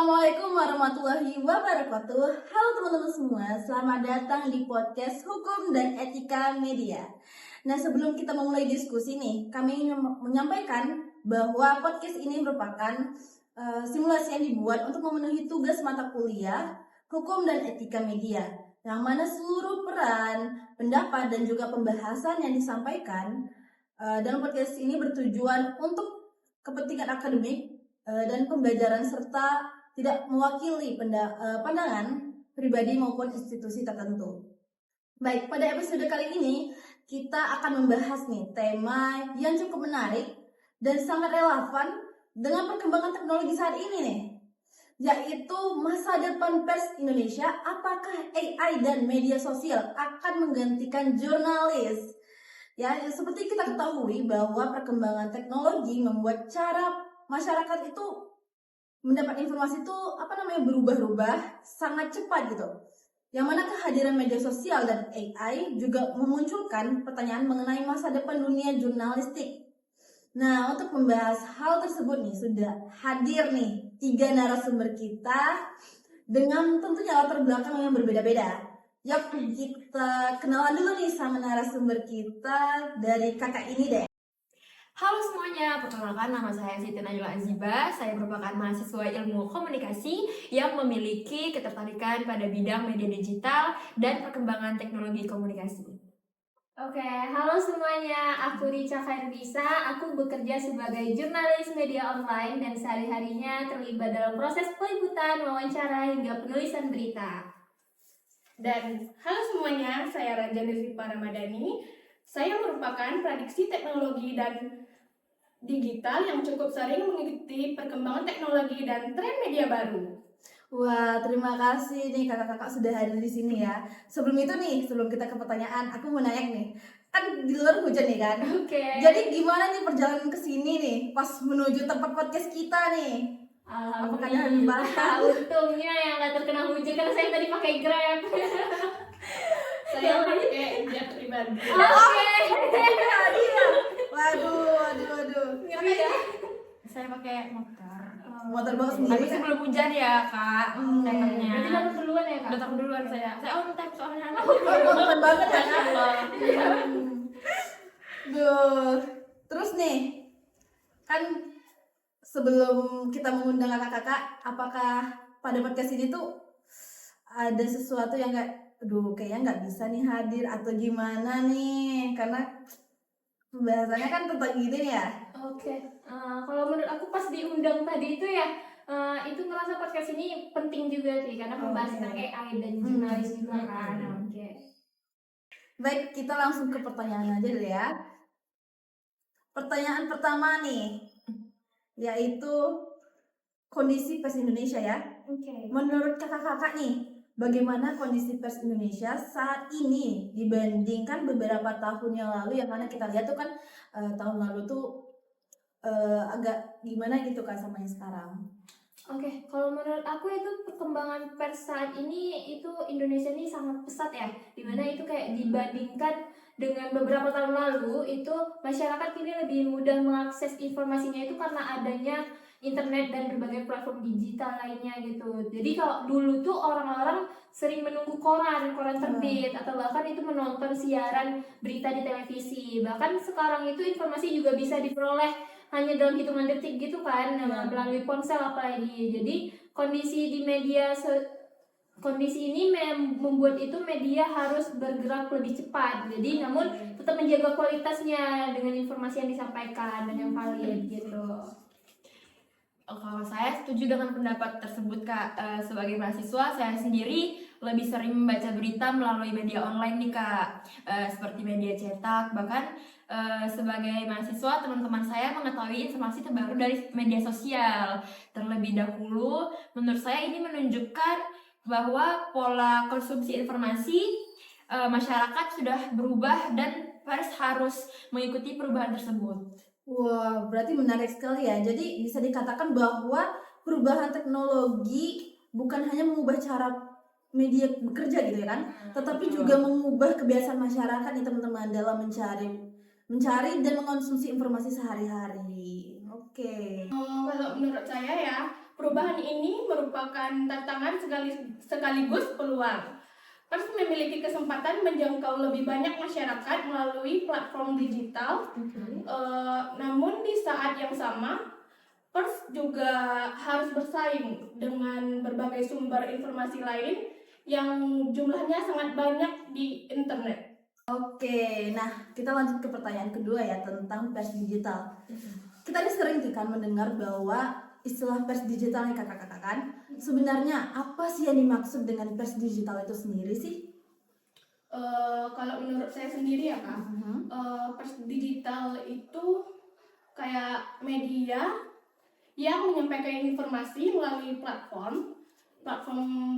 Assalamualaikum warahmatullahi wabarakatuh. Halo teman-teman semua, selamat datang di podcast Hukum dan Etika Media. Nah, sebelum kita memulai diskusi nih, kami ingin menyampaikan bahwa podcast ini merupakan simulasi yang dibuat untuk memenuhi tugas mata kuliah Hukum dan Etika Media, yang mana seluruh peran, pendapat, dan juga pembahasan yang disampaikan dalam podcast ini bertujuan untuk kepentingan akademik dan pembelajaran serta tidak mewakili pandangan pribadi maupun institusi tertentu. Baik, pada episode kali ini kita akan membahas nih tema yang cukup menarik dan sangat relevan dengan perkembangan teknologi saat ini nih, yaitu masa depan pers Indonesia. Apakah AI dan media sosial akan menggantikan jurnalis? Ya, seperti kita ketahui bahwa perkembangan teknologi membuat cara masyarakat itu mendapat informasi itu berubah-ubah sangat cepat gitu. Yang mana kehadiran media sosial dan AI juga memunculkan pertanyaan mengenai masa depan dunia jurnalistik. Nah, untuk membahas hal tersebut nih sudah hadir nih 3 narasumber kita dengan tentunya latar belakang yang berbeda-beda. Yuk, kita kenalan dulu nih sama narasumber kita dari kakak ini deh. Halo semuanya, perkenalkan nama saya Siti Najla Aziba. Saya merupakan mahasiswa ilmu komunikasi yang memiliki ketertarikan pada bidang media digital dan perkembangan teknologi komunikasi. Oke, halo semuanya, aku Rica Khairnisa. Aku bekerja sebagai jurnalis media online dan sehari-harinya terlibat dalam proses peliputan, wawancara, hingga penulisan berita. Dan halo semuanya, saya Ranjani Rifa Ramadhani. Saya merupakan pradiksi teknologi dan digital yang cukup sering mengikuti perkembangan teknologi dan tren media baru. Wah, terima kasih nih kakak-kakak sudah hadir di sini ya. Sebelum kita ke pertanyaan, aku mau nanya nih. Kan di luar hujan nih kan? Oke. Jadi gimana nih perjalanan ke sini nih pas menuju tempat podcast kita nih? Apakah ada hambatan? Untungnya yang nggak terkena hujan karena saya tadi pakai Grab. Saya pakai jet pribadi. Oke. Waduh. Ngeri ya. Saya pakai motor. Motor bawa Tapi sendiri. sebelum hujan ya kak, datangnya. Berarti datang duluan ya kak? Datang duluan saya. Saya on time soalnya. Motor banget ya. Masya Allah. Duh. Terus nih, kan sebelum kita mengundang kakak-kakak, apakah pada podcast ini tuh ada sesuatu yang kayaknya nggak bisa nih hadir atau gimana nih? Karena pembahasannya kan tentang gini nih ya. Oke. Kalau menurut aku pas diundang tadi itu ya, itu ngerasa podcast ini penting juga sih karena membahas tentang AI dan jurnalis juga kan. Oke. Baik, kita langsung ke pertanyaan aja dulu ya. Pertanyaan pertama nih, yaitu kondisi pers Indonesia ya. Oke. Menurut kakak-kakak nih, bagaimana kondisi pers Indonesia saat ini dibandingkan beberapa tahun yang lalu, yang mana kita lihat tuh kan tahun lalu tuh agak gimana gitu kan sama yang sekarang. Oke, kalau menurut aku itu perkembangan pers saat ini itu Indonesia ini sangat pesat ya, dimana itu kayak dibandingkan dengan beberapa tahun lalu itu masyarakat kini lebih mudah mengakses informasinya itu karena adanya internet dan berbagai platform digital lainnya gitu. Jadi kalau dulu tuh orang-orang sering menunggu koran terbit atau bahkan itu menonton siaran berita di televisi. Bahkan sekarang itu informasi juga bisa diperoleh hanya dalam hitungan detik gitu kan, melalui ponsel apalagi. Jadi kondisi ini membuat itu media harus bergerak lebih cepat. Jadi namun tetap menjaga kualitasnya dengan informasi yang disampaikan dan yang valid gitu. Kalau saya setuju dengan pendapat tersebut kak. Sebagai mahasiswa saya sendiri lebih sering membaca berita melalui media online nih kak, seperti media cetak. Bahkan sebagai mahasiswa teman-teman saya mengetahui informasi terbaru dari media sosial terlebih dahulu. Menurut saya ini menunjukkan bahwa pola konsumsi informasi masyarakat sudah berubah dan pers harus mengikuti perubahan tersebut. Wah, berarti menarik sekali ya. Jadi bisa dikatakan bahwa perubahan teknologi bukan hanya mengubah cara media bekerja gitu ya kan, tetapi juga mengubah kebiasaan masyarakat nih teman-teman dalam mencari dan mengonsumsi informasi sehari-hari. Oke. Kalau menurut saya ya, Perubahan ini merupakan tantangan sekaligus peluang. Pers memiliki kesempatan menjangkau lebih banyak masyarakat melalui platform digital. Namun di saat yang sama, pers juga harus bersaing dengan berbagai sumber informasi lain yang jumlahnya sangat banyak di internet. Oke, nah kita lanjut ke pertanyaan kedua ya tentang pers digital. Kita ini sering sih kan mendengar bahwa istilah pers digital nih kakak-kakak kan. Sebenarnya apa sih yang dimaksud dengan pers digital itu sendiri sih? Kalau menurut saya sendiri ya Kak, pers digital itu kayak media yang menyampaikan informasi melalui platform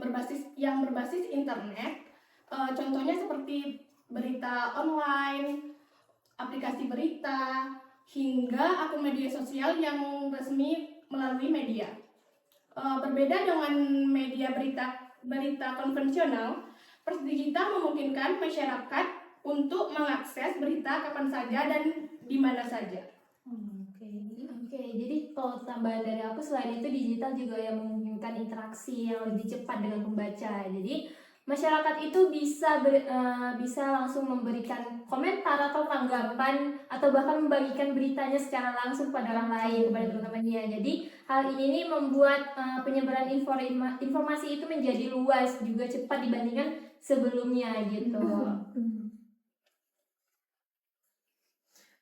berbasis internet. Contohnya seperti berita online, aplikasi berita, hingga akun media sosial yang resmi melalui media. Berbeda dengan media berita konvensional, pers digital memungkinkan masyarakat untuk mengakses berita kapan saja dan di mana saja. Oke, jadi kalau tambahan dari aku, selain itu digital juga yang memungkinkan interaksi yang lebih cepat dengan pembaca. Jadi masyarakat itu bisa langsung memberikan komentar atau tanggapan atau bahkan membagikan beritanya secara langsung pada orang lain, kepada teman-temannya. Jadi hal ini nih membuat penyebaran informasi itu menjadi luas juga cepat dibandingkan sebelumnya gitu.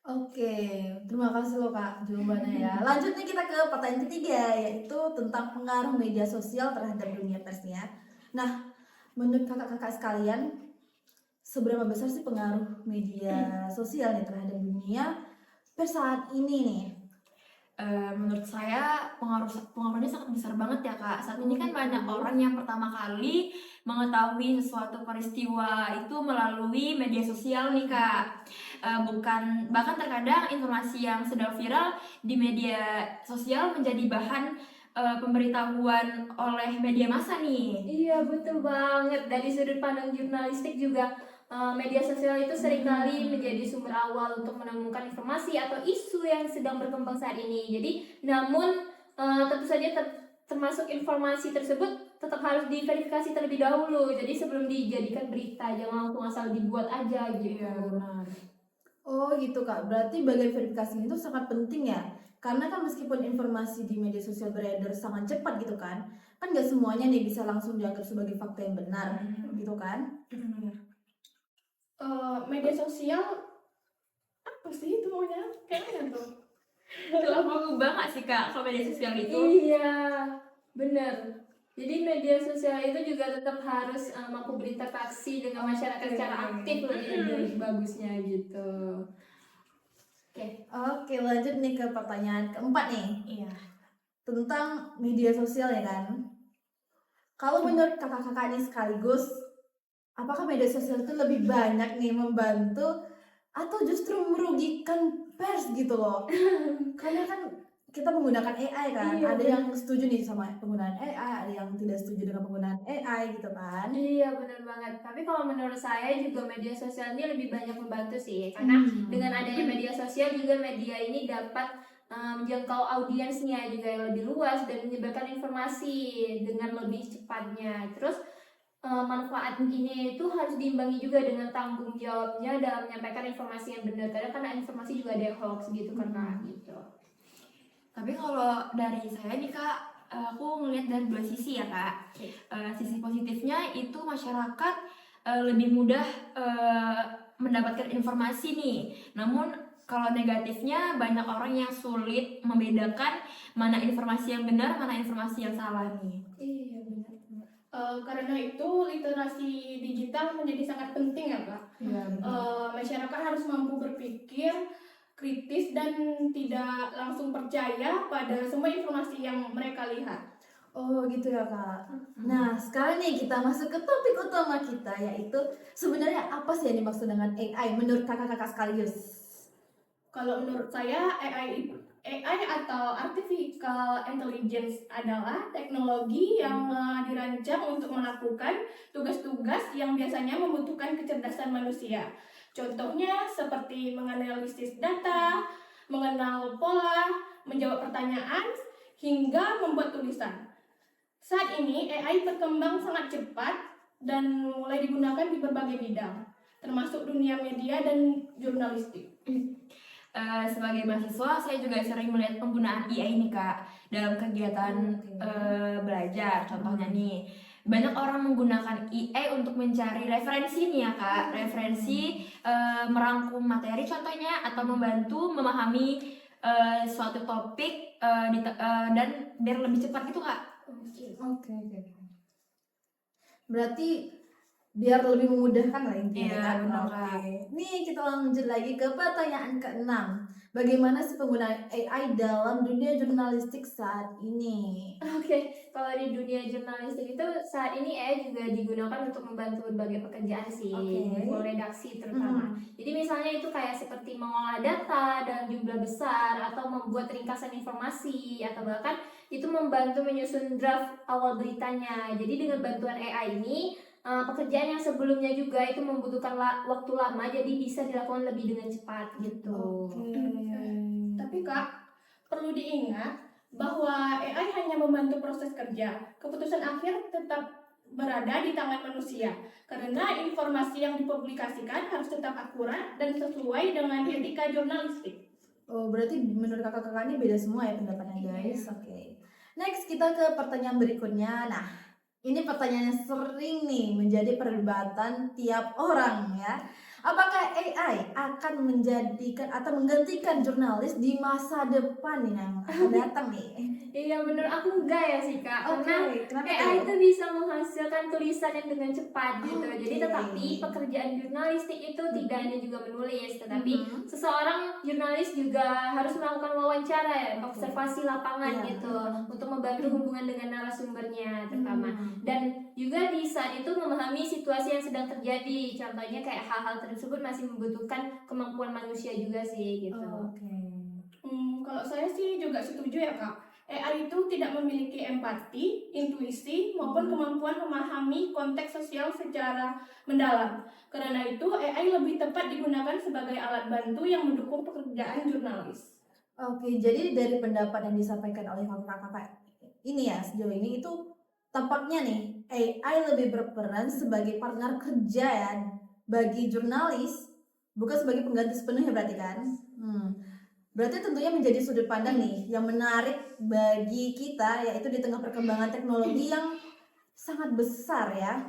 Oke, terima kasih loh Kak jawabannya ya. Lanjut nih kita ke pertanyaan ketiga, yaitu tentang pengaruh media sosial terhadap dunia persnya. Nah, menurut kakak-kakak sekalian, seberapa besar sih pengaruh media sosial nih terhadap dunia pers saat ini nih? Menurut saya pengaruhnya sangat besar banget ya Kak. Saat ini kan banyak orang yang pertama kali mengetahui sesuatu peristiwa itu melalui media sosial nih Kak. Bahkan terkadang informasi yang sedang viral di media sosial menjadi bahan pemberitahuan oleh media massa nih. Iya, betul banget. Dari sudut pandang jurnalistik juga media sosial itu seringkali menjadi sumber awal untuk menemukan informasi atau isu yang sedang berkembang saat ini. Jadi, namun tentu saja termasuk informasi tersebut tetap harus diverifikasi terlebih dahulu. Jadi sebelum dijadikan berita, jangan langsung asal dibuat aja gitu. Iya, benar. Oh gitu Kak, berarti bagian verifikasi itu sangat penting ya. Karena kan meskipun informasi di media sosial beredar sangat cepat gitu kan gak semuanya nih bisa langsung dianggap sebagai fakta yang benar gitu kan. Media sosial apa sih itu maunya? Kayaknya tuh. Telah mengubah nggak sih Kak kalau media sosial itu? Iya, benar. Jadi media sosial itu juga tetap harus mampu berinteraksi dengan masyarakat secara aktif lebih bagusnya gitu. Oke, lanjut nih ke pertanyaan keempat nih. Iya. Tentang media sosial ya kan. Kalau menurut kakak-kakak ini sekaligus, apakah media sosial itu lebih banyak nih membantu atau justru merugikan pers gitu loh? Karena kan kita menggunakan AI kan, Iya, ada benar. yang setuju nih sama penggunaan AI, ada yang tidak setuju dengan penggunaan AI gitu kan. Iya, benar banget. Tapi kalau menurut saya juga media sosial ini lebih banyak membantu sih, karena dengan adanya media sosial juga media ini dapat menjangkau audiensnya juga yang lebih luas dan menyebarkan informasi dengan lebih cepatnya. Terus manfaat ini itu harus diimbangi juga dengan tanggung jawabnya dalam menyampaikan informasi yang benar. Karena kan informasi juga ada yang hoax gitu kan Kak, gitu. Tapi kalau dari saya nih Kak, aku ngelihat dari dua sisi ya Kak. Sisi positifnya itu masyarakat lebih mudah mendapatkan informasi nih. Namun kalau negatifnya banyak orang yang sulit membedakan mana informasi yang benar, mana informasi yang salah nih. Iya, benar. Karena itu literasi digital menjadi sangat penting ya Kak. Iya, Masyarakat harus mampu berpikir kritis dan tidak langsung percaya pada semua informasi yang mereka lihat. Oh gitu ya Kak. Nah sekarang nih kita masuk ke topik utama kita, yaitu sebenarnya apa sih yang dimaksud dengan AI menurut kakak-kakak sekaligus? Kalau menurut saya AI atau Artificial Intelligence adalah teknologi yang dirancang untuk melakukan tugas-tugas yang biasanya membutuhkan kecerdasan manusia. Contohnya seperti menganalisis data, mengenal pola, menjawab pertanyaan, hingga membuat tulisan. Saat ini AI berkembang sangat cepat dan mulai digunakan di berbagai bidang, termasuk dunia media dan jurnalistik. Sebagai mahasiswa, saya juga sering melihat penggunaan AI nih Kak dalam kegiatan belajar. Contohnya nih, banyak orang menggunakan AI untuk mencari referensi nih ya Kak, referensi merangkum materi contohnya atau membantu memahami suatu topik dan biar lebih cepat gitu Kak. Oke. Berarti biar lebih memudahkan lah intinya Iya, kan? benar, Oke. Kak. Nih kita lanjut lagi ke pertanyaan ke-6. Bagaimana sih penggunaan AI dalam dunia jurnalistik saat ini? Oke, kalau di dunia jurnalistik itu saat ini AI juga digunakan untuk membantu berbagai pekerjaan sih, Oke. redaksi terutama. Jadi misalnya itu kayak seperti mengolah data dalam jumlah besar atau membuat ringkasan informasi atau bahkan itu membantu menyusun draft awal beritanya. Jadi dengan bantuan AI ini pekerjaan yang sebelumnya juga itu membutuhkan waktu lama jadi bisa dilakukan lebih dengan cepat gitu. Tapi Kak, perlu diingat bahwa AI hanya membantu proses kerja. Keputusan akhir tetap berada di tangan manusia. Karena informasi yang dipublikasikan harus tetap akurat dan sesuai dengan etika jurnalistik. Oh, berarti menurut kakak-kakak ini beda semua ya pendapatnya guys. Oke. Next kita ke pertanyaan berikutnya. Nah, ini pertanyaan yang sering nih menjadi perdebatan tiap orang ya. Apakah AI akan menjadikan atau menggantikan jurnalis di masa depan nih yang akan datang nih? Iya menurut aku enggak ya sih Kak, karena Kenapa AI tuh? itu bisa menghasilkan tulisan yang dengan cepat gitu. Jadi Oke. tetapi pekerjaan jurnalistik itu tidak hanya juga menulis, tetapi Mhm. seseorang jurnalis juga harus melakukan wawancara ya, Oke. observasi lapangan Iya. gitu untuk membantu hubungan dengan narasumbernya terutama. Dan juga di saat itu memahami situasi yang sedang terjadi. Contohnya kayak hal-hal tersebut masih membutuhkan kemampuan manusia juga sih gitu. Oke. Kalau saya sih juga setuju ya Kak. AI itu tidak memiliki empati, intuisi, maupun kemampuan memahami konteks sosial secara mendalam. Karena itu, AI lebih tepat digunakan sebagai alat bantu yang mendukung pekerjaan jurnalis. Oke, jadi dari pendapat yang disampaikan oleh kakak-kakak ini ya sejauh ini itu tampaknya nih AI lebih berperan sebagai partner kerja ya bagi jurnalis, bukan sebagai pengganti sepenuhnya berarti kan? Berarti tentunya menjadi sudut pandang nih yang menarik bagi kita yaitu di tengah perkembangan teknologi yang sangat besar ya.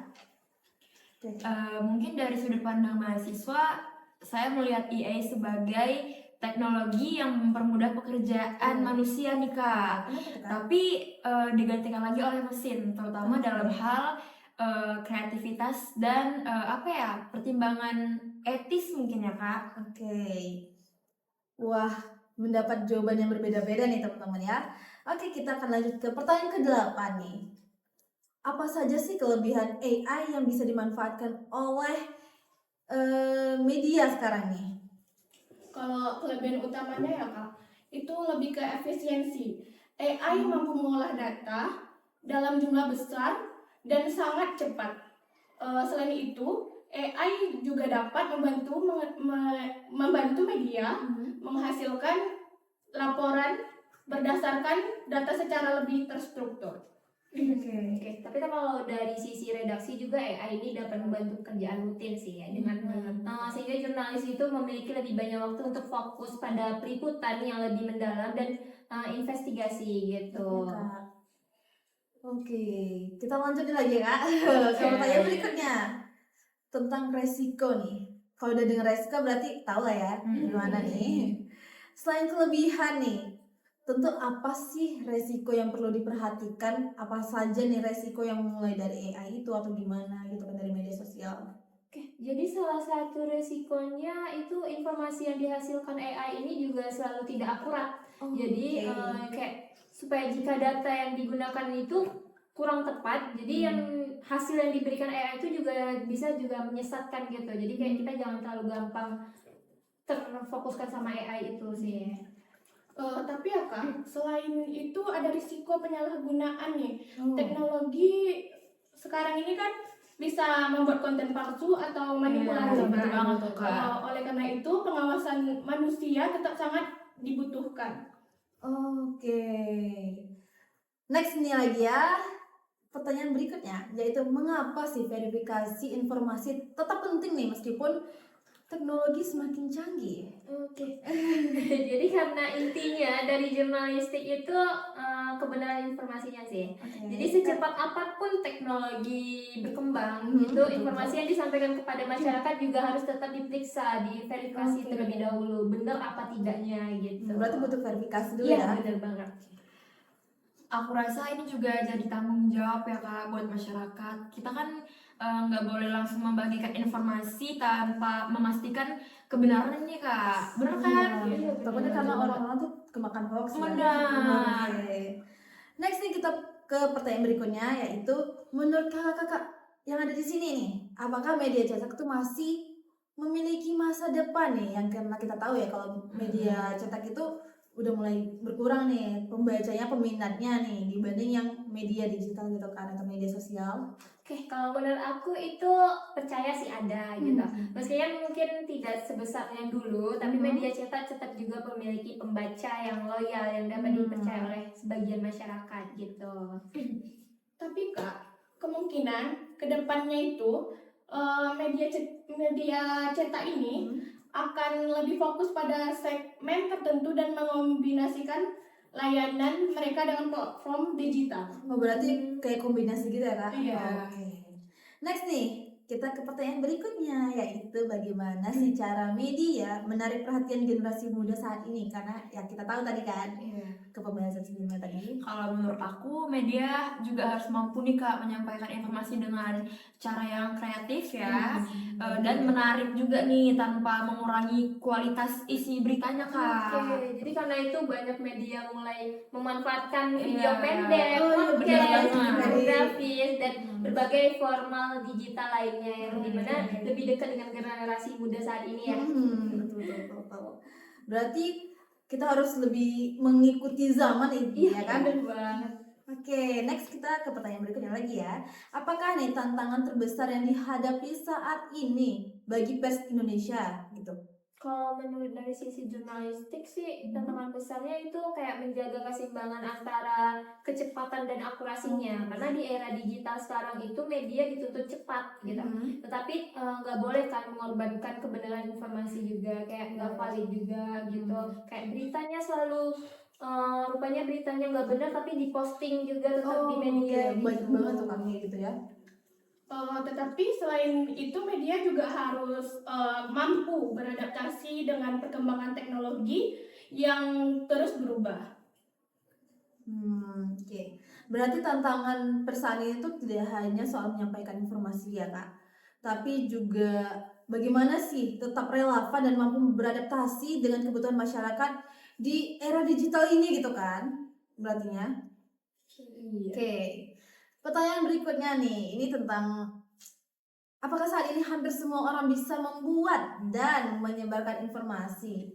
Oke. Mungkin dari sudut pandang mahasiswa, saya melihat AI sebagai teknologi yang mempermudah pekerjaan manusia nih Kak. Kenapa tuh, Kak? Tapi digantikan lagi oleh mesin, terutama dalam hal kreativitas dan pertimbangan etis mungkin ya Kak. Oke. Wah, mendapat jawaban yang berbeda-beda nih teman-teman ya. Oke, kita akan lanjut ke pertanyaan ke-8 nih. Apa saja sih kelebihan AI yang bisa dimanfaatkan oleh media sekarang nih? Kalau kelebihan utamanya ya Kak, itu lebih ke efisiensi. AI mampu mengolah data dalam jumlah besar dan sangat cepat. Selain itu, AI juga dapat membantu media menghasilkan laporan berdasarkan data secara lebih terstruktur. Oke, tapi kan kalau dari sisi redaksi juga AI ini dapat membantu pekerjaan rutin sih ya dengan sehingga jurnalis itu memiliki lebih banyak waktu untuk fokus pada peliputan yang lebih mendalam dan investigasi gitu. Oke, kita lanjutin lagi Kak ke pertanyaan berikutnya tentang resiko nih. Kalau udah dengar resiko berarti tahu lah ya gimana nih. Selain kelebihan nih, tentu apa sih resiko yang perlu diperhatikan? Apa saja nih resiko yang mulai dari AI itu atau gimana gitu kan dari media sosial? Oke, jadi salah satu resikonya itu informasi yang dihasilkan AI ini juga selalu tidak akurat. Jadi kayak supaya jika data yang digunakan itu kurang tepat, jadi yang hasil yang diberikan AI itu juga bisa juga menyesatkan gitu. Jadi kayak kita jangan terlalu gampang terfokuskan sama AI itu sih. Tapi ya Kak, selain itu ada risiko penyalahgunaan nih. Teknologi sekarang ini kan bisa membuat konten palsu atau manipulasi. betul banget tuh Kak. Oleh karena itu, pengawasan manusia tetap sangat dibutuhkan. Oke. Next nih lagi ya, pertanyaan berikutnya, yaitu mengapa sih verifikasi informasi tetap penting nih meskipun teknologi semakin canggih? Oke. Jadi karena intinya dari jurnalistik itu kebenaran informasinya sih. Jadi secepat apapun teknologi berkembang, itu informasi yang disampaikan kepada masyarakat juga harus tetap diperiksa, diverifikasi terlebih dahulu, benar apa tidaknya gitu. Berarti butuh verifikasi dulu Iya, ya. benar banget. Aku rasa ini juga jadi tanggung jawab ya Kak buat masyarakat. Kita kan nggak boleh langsung membagikan informasi tanpa memastikan kebenarannya Kak. Bener kan? Iya, takutnya karena orang-orang tuh kemakan hoax ya. Benar. Oke. Next nih kita ke pertanyaan berikutnya, yaitu menurut kakak-kakak yang ada di sini nih, apakah media cetak itu masih memiliki masa depan nih? Yang karena kita tahu ya kalau media cetak itu udah mulai berkurang nih pembacanya, peminatnya nih dibanding yang media digital gitu kan atau media sosial. Oke, kalau menurut aku itu percaya sih ada gitu. Meskipun mungkin tidak sebesar yang dulu, tapi media cetak tetap juga memiliki pembaca yang loyal yang dapat dipercaya oleh sebagian masyarakat gitu. Tapi Kak, kemungkinan kedepannya itu media cetak ini akan lebih fokus pada segmen tertentu dan mengombinasikan layanan mereka dengan platform digital. Oh, berarti kayak kombinasi gitu ya Kak? Iya. Oke. Next nih, kita ke pertanyaan berikutnya, yaitu bagaimana sih cara media menarik perhatian generasi muda saat ini? Karena ya kita tahu tadi kan, ke pembahasan sebelumnya tadi. Kalau menurut aku media juga harus mampu nih Kak menyampaikan informasi dengan cara yang kreatif ya, dan menarik juga nih tanpa mengurangi kualitas isi beritanya Kak. Oke, jadi karena itu banyak media mulai memanfaatkan video Iya. pendek, Oh, iya, podcast, benar banget. infografis, dan berbagai formal digital lainnya yang dimana lebih dekat dengan generasi muda saat ini ya. Betul. Berarti kita harus lebih mengikuti zaman ini ya kan? Bener banget. Oke, next kita ke pertanyaan berikutnya lagi ya. Apakah nih tantangan terbesar yang dihadapi saat ini bagi pers Indonesia gitu? Kalau menurut dari sisi jurnalistik sih tantangan besarnya itu kayak menjaga keseimbangan antara kecepatan dan akurasinya, karena di era digital sekarang itu media dituntut cepat gitu, tetapi nggak boleh kan mengorbankan kebenaran informasi juga, kayak nggak valid juga gitu, kayak beritanya selalu rupanya beritanya nggak benar tapi diposting juga tetap di media Oke, banyak banget tuh kami gitu ya. Tetapi selain itu media juga harus mampu beradaptasi dengan perkembangan teknologi yang terus berubah. Oke. Berarti tantangan perusahaan itu tidak hanya soal menyampaikan informasi ya Kak, tapi juga bagaimana sih tetap relevan dan mampu beradaptasi dengan kebutuhan masyarakat di era digital ini gitu kan? Berartinya. Oke. Pertanyaan berikutnya nih, ini tentang apakah saat ini hampir semua orang bisa membuat dan menyebarkan informasi?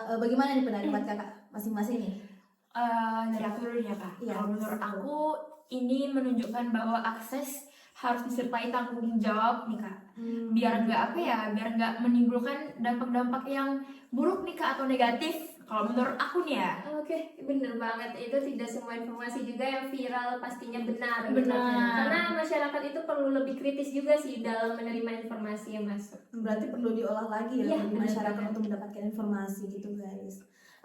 Bagaimana nih pendapat kakak masing-masing nih? Dari aku dulu ya Kak. Iya, Kalau menurut aku ini menunjukkan bahwa akses harus disertai tanggung jawab nih Kak. Biar nggak menimbulkan dampak-dampak yang buruk nih Kak atau negatif. Kalau menurut aku nih ya. Oke, bener banget. Itu tidak semua informasi juga yang viral pastinya benar. Gitu. Benar. Karena masyarakat itu perlu lebih kritis juga sih dalam menerima informasi yang masuk. Berarti perlu diolah lagi ya Iya, bagi benar masyarakat banget. untuk mendapatkan informasi gitu guys.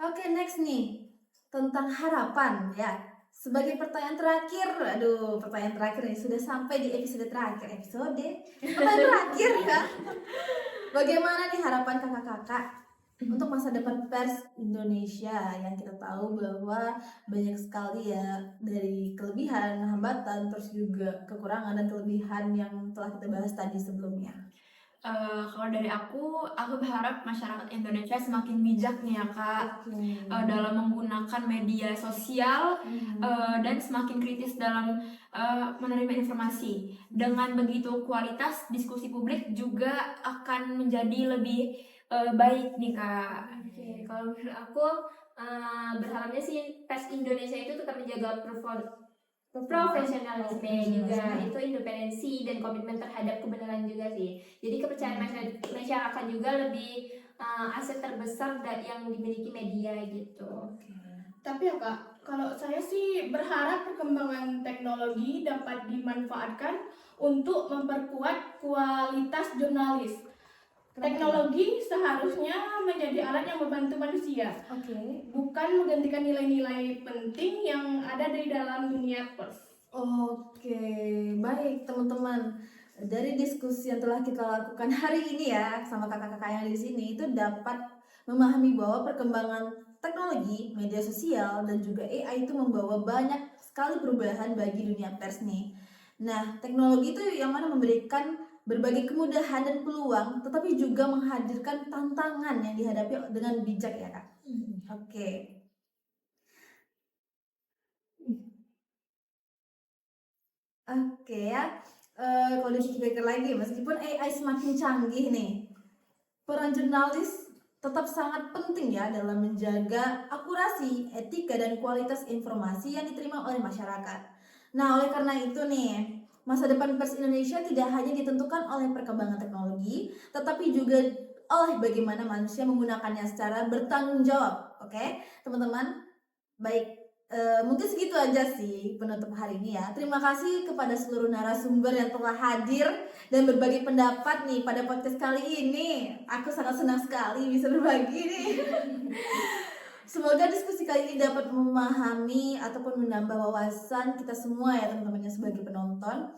Oke, next nih tentang harapan ya. Sebagai pertanyaan terakhir, pertanyaan terakhir nih sudah sampai di episode terakhir. Pertanyaan terakhir ya. Bagaimana nih harapan kakak-kakak untuk masa depan pers Indonesia yang kita tahu bahwa banyak sekali ya dari kelebihan, hambatan, terus juga kekurangan dan kelebihan yang telah kita bahas tadi sebelumnya. Kalau dari aku berharap masyarakat Indonesia semakin bijak nih ya Kak, dalam menggunakan media sosial dan semakin kritis dalam menerima informasi. Dengan begitu kualitas diskusi publik juga akan menjadi lebih baik nih Kak. Oke, kalau menurut aku berharapnya sih pers Indonesia itu tetap menjaga profesionalisme juga, itu independensi dan komitmen terhadap kebenaran juga sih. Jadi kepercayaan masyarakat juga lebih aset terbesar yang dimiliki media gitu. Tapi ya Kak, Kalau saya sih berharap perkembangan teknologi dapat dimanfaatkan untuk memperkuat kualitas jurnalis. Teknologi seharusnya menjadi alat yang membantu manusia, Oke. bukan menggantikan nilai-nilai penting yang ada di dalam dunia pers. Oke, baik teman-teman. Dari diskusi yang telah kita lakukan hari ini ya sama kakak-kakak yang ada di sini itu dapat memahami bahwa perkembangan teknologi, media sosial dan juga AI itu membawa banyak sekali perubahan bagi dunia pers nih. Nah, teknologi itu yang mana memberikan berbagai kemudahan dan peluang, tetapi juga menghadirkan tantangan yang dihadapi dengan bijak ya kak. Oke. Oke ya, kalau dipikir lagi, meskipun AI semakin canggih nih, peran jurnalis tetap sangat penting ya dalam menjaga akurasi, etika, dan kualitas informasi yang diterima oleh masyarakat. Nah, oleh karena itu nih, masa depan pers Indonesia tidak hanya ditentukan oleh perkembangan teknologi, tetapi juga oleh bagaimana manusia menggunakannya secara bertanggung jawab. Oke, teman-teman? Baik, mungkin segitu aja sih penutup hari ini ya. Terima kasih kepada seluruh narasumber yang telah hadir dan berbagi pendapat nih pada podcast kali ini. Aku sangat senang sekali bisa berbagi nih. Semoga diskusi kali ini dapat memahami ataupun menambah wawasan kita semua ya teman-teman yang sebagai penonton.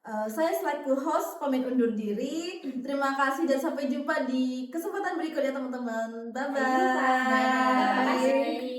Saya selaku host pamit undur diri. Terima kasih dan sampai jumpa di kesempatan berikutnya teman-teman. Bye bye. Terima kasih.